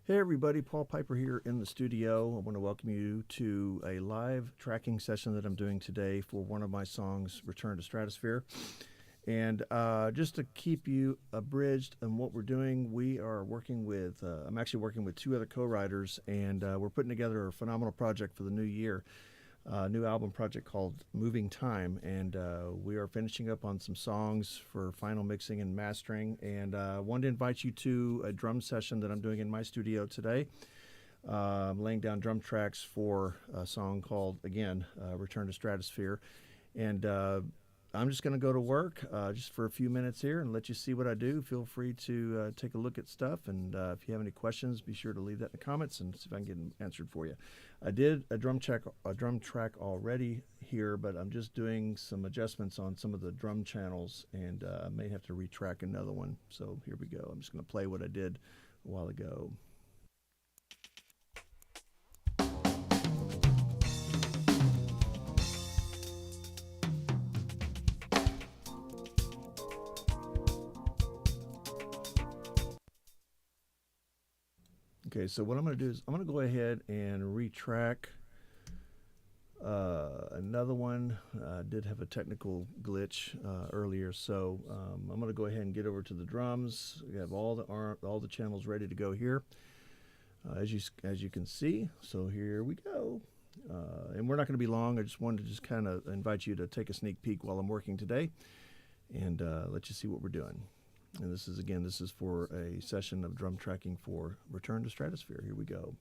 Hey everybody, Paul Piper here in the studio. I want to welcome you to a live tracking session that I'm doing today for one of my songs, Return to Stratosphere. And just to keep you abridged on what we're doing, we are working with, I'm actually working with two other co-writers, and we're putting together a phenomenal project for the new year. New album project called Moving Time, and we are finishing up on some songs for final mixing and mastering, and wanted to invite you to a drum session that I'm doing in my studio today. I'm laying down drum tracks for a song called, again, Return to Stratosphere, and I'm just going to go to work just for a few minutes here and let you see what I do. Feel free to take a look at stuff, and if you have any questions, be sure to leave that in the comments and see if I can get them answered for you. I did a drum track already here, but I'm just doing some adjustments on some of the drum channels, and I may have to retrack another one. So here we go. I'm just going to play what I did a while ago. Okay, so what I'm going to do is I'm going to go ahead and retrack another one. I did have a technical glitch earlier, so I'm going to go ahead and get over to the drums. We have all the channels ready to go here, as you can see. So here we go, and we're not going to be long. I just wanted to just kind of invite you to take a sneak peek while I'm working today, and let you see what we're doing. And this is for a session of drum tracking for Return to Stratosphere. Here we go.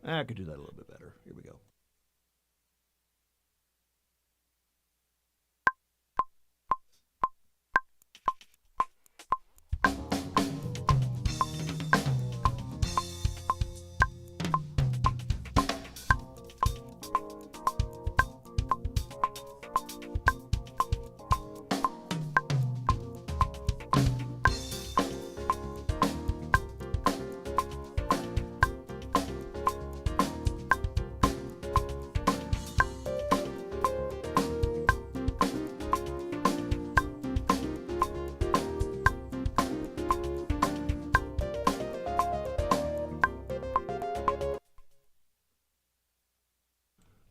I could do that a little bit better. Here we go.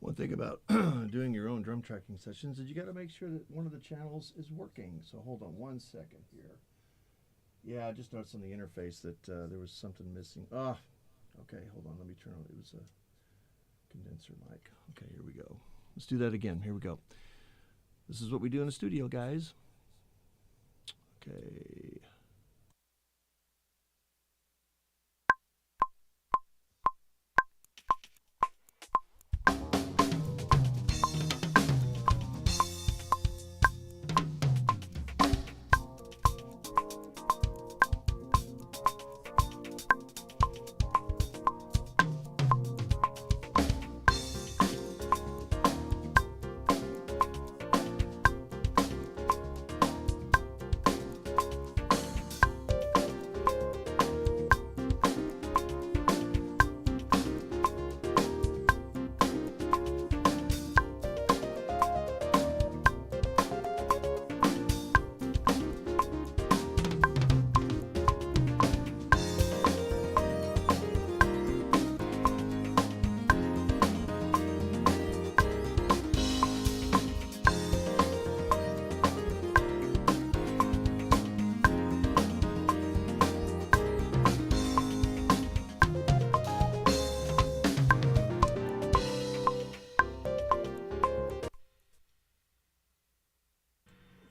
One thing about doing your own drum tracking sessions is you got to make sure that one of the channels is working. So hold on one second here. Yeah, I just noticed on the interface that there was something missing. Ah, okay, hold on. Let me turn on. It was a condenser mic. Okay, here we go. Let's do that again. Here we go. This is what we do in the studio, guys. Okay.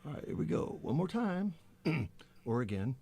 All right, here we go. One more time. Or again.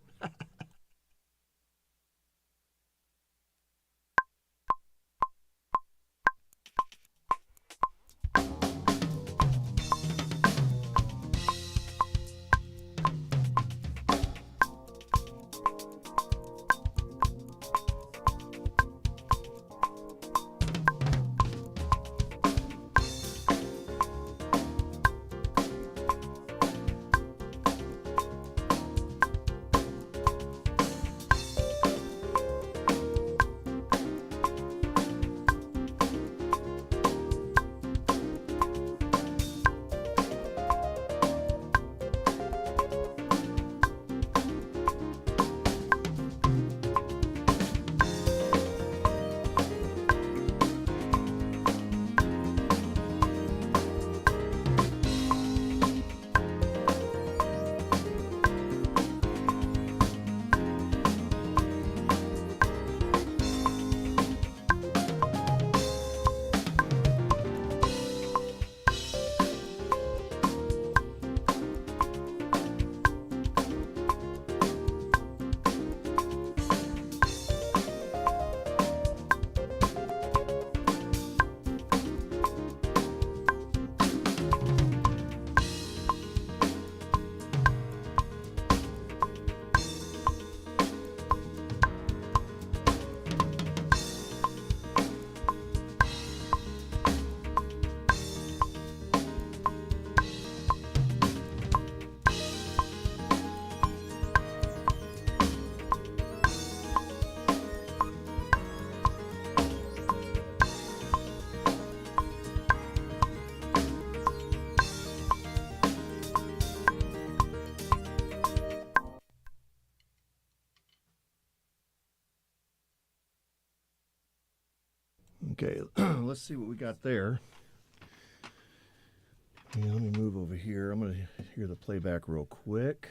Okay, let's see what we got there. Yeah, let me move over here. I'm going to hear the playback real quick.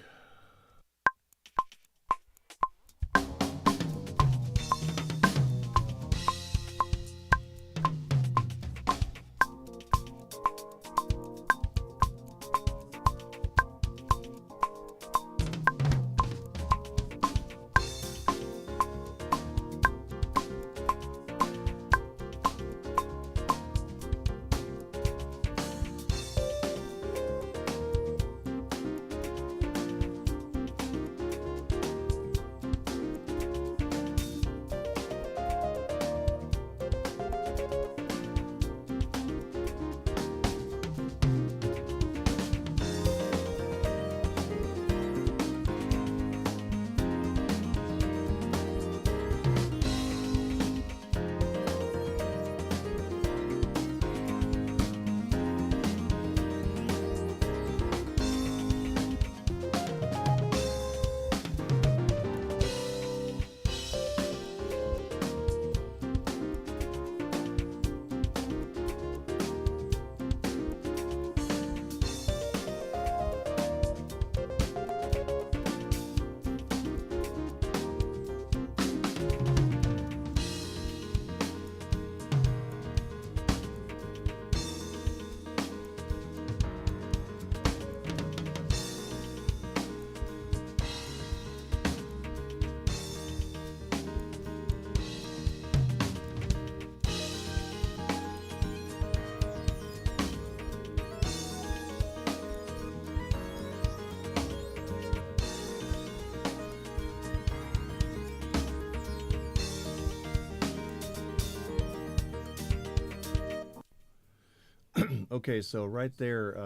Okay, so right there,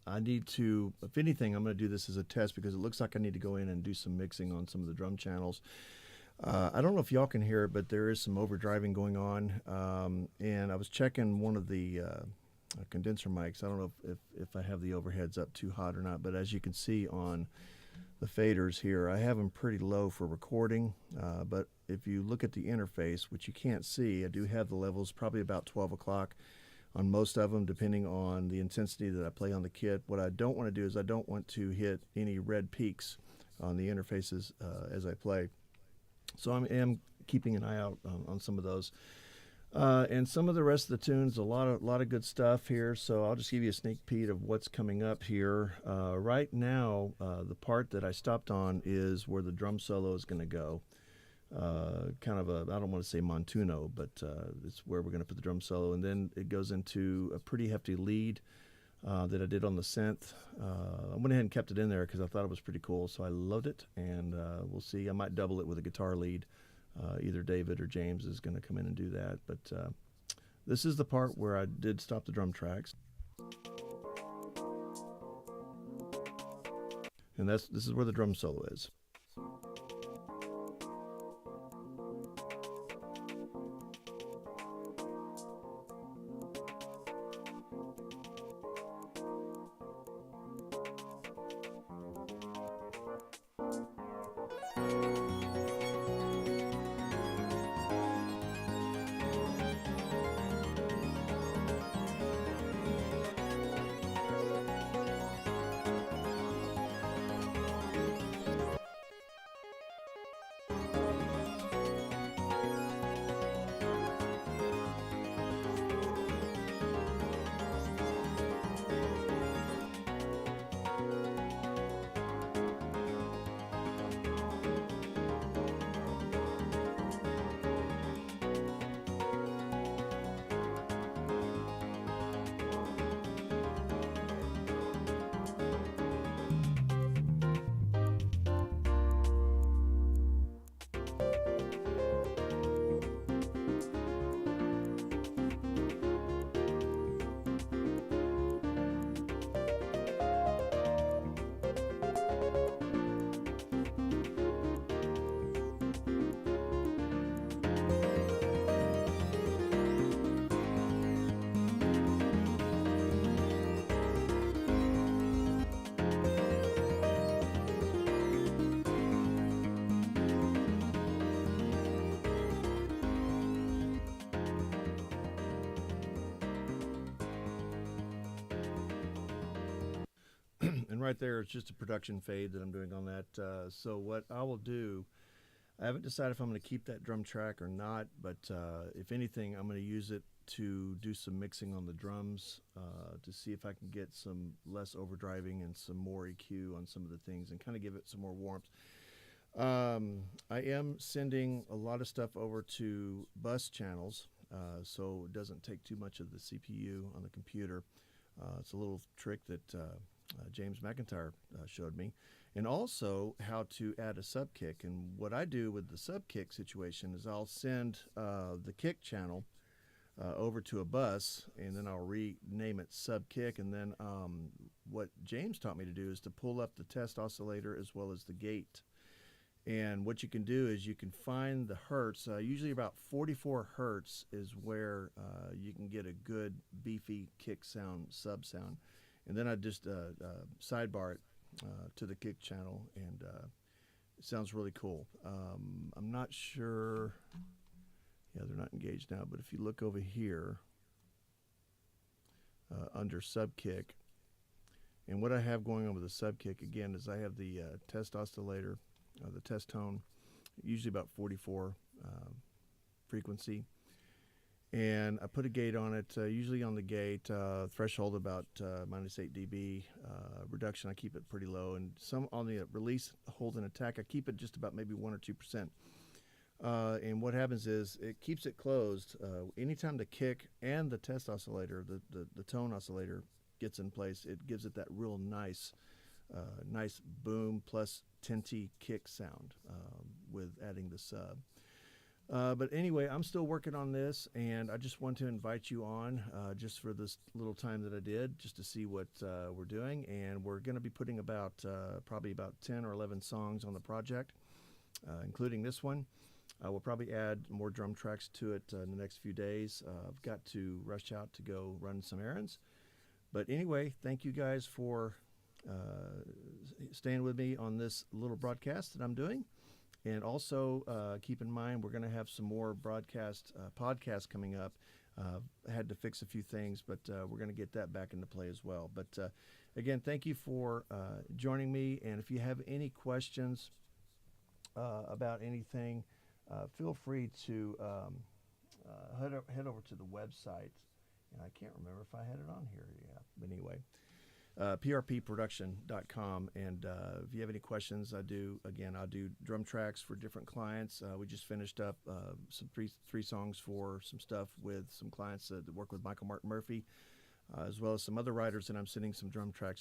I need to, if anything, I'm going to do this as a test because it looks like I need to go in and do some mixing on some of the drum channels. I don't know if y'all can hear it, but there is some overdriving going on. And I was checking one of the condenser mics. I don't know if I have the overheads up too hot or not, but as you can see on the faders here, I have them pretty low for recording. But if you look at the interface, which you can't see, I do have the levels probably about 12 o'clock on most of them, depending on the intensity that I play on the kit. What I don't want to do is I don't want to hit any red peaks on the interfaces as I play. So I am keeping an eye out on some of those. And some of the rest of the tunes, a lot of good stuff here. So I'll just give you a sneak peek of what's coming up here. Right now, the part that I stopped on is where the drum solo is going to go. Kind of a, I don't want to say montuno, but it's where we're going to put the drum solo. And then it goes into a pretty hefty lead that I did on the synth. I went ahead and kept it in there because I thought it was pretty cool. So I loved it, and we'll see. I might double it with a guitar lead. Either David or James is going to come in and do that. But this is the part where I did stop the drum tracks. And this is where the drum solo is. right there is just a production fade that I'm doing on that. So what I will do, I haven't decided if I'm going to keep that drum track or not, but if anything, I'm going to use it to do some mixing on the drums to see if I can get some less overdriving and some more EQ on some of the things and kind of give it some more warmth. I am sending a lot of stuff over to bus channels, so it doesn't take too much of the CPU on the computer. It's a little trick that James McIntyre showed me. And also how to add a sub kick. And what I do with the sub kick situation is I'll send the kick channel over to a bus, and then I'll rename it sub kick. And then what James taught me to do is to pull up the test oscillator as well as the gate. And what you can do is you can find the hertz. Usually about 44 hertz is where you can get a good beefy kick sound, sub sound. And then I just sidebar it to the kick channel, and it sounds really cool. I'm not sure. Yeah, they're not engaged now, but if you look over here under sub kick, and what I have going on with the sub kick again is I have the test oscillator, the test tone, usually about 44 frequency. And I put a gate on it, usually on the gate, threshold about minus 8 dB. Reduction, I keep it pretty low. And some on the release, hold, and attack, I keep it just about maybe 1 or 2%. And what happens is it keeps it closed. Anytime the kick and the test oscillator, the tone oscillator gets in place, it gives it that real nice boom plus tinty kick sound with adding the sub. But anyway, I'm still working on this, and I just want to invite you on just for this little time that I did, just to see what we're doing. And we're going to be putting about probably about 10 or 11 songs on the project, including this one. We'll probably add more drum tracks to it in the next few days. I've got to rush out to go run some errands. But anyway, thank you guys for staying with me on this little broadcast that I'm doing. And also keep in mind, we're going to have some more podcasts coming up. I had to fix a few things, but we're going to get that back into play as well. But again, thank you for joining me. And if you have any questions about anything, feel free to head over to the website. And I can't remember if I had it on here. Yeah, but anyway. prpproduction.com, and if you have any questions, I do drum tracks for different clients. We just finished up some three songs for some stuff with some clients that work with Michael Martin Murphey, as well as some other writers that I'm sending some drum tracks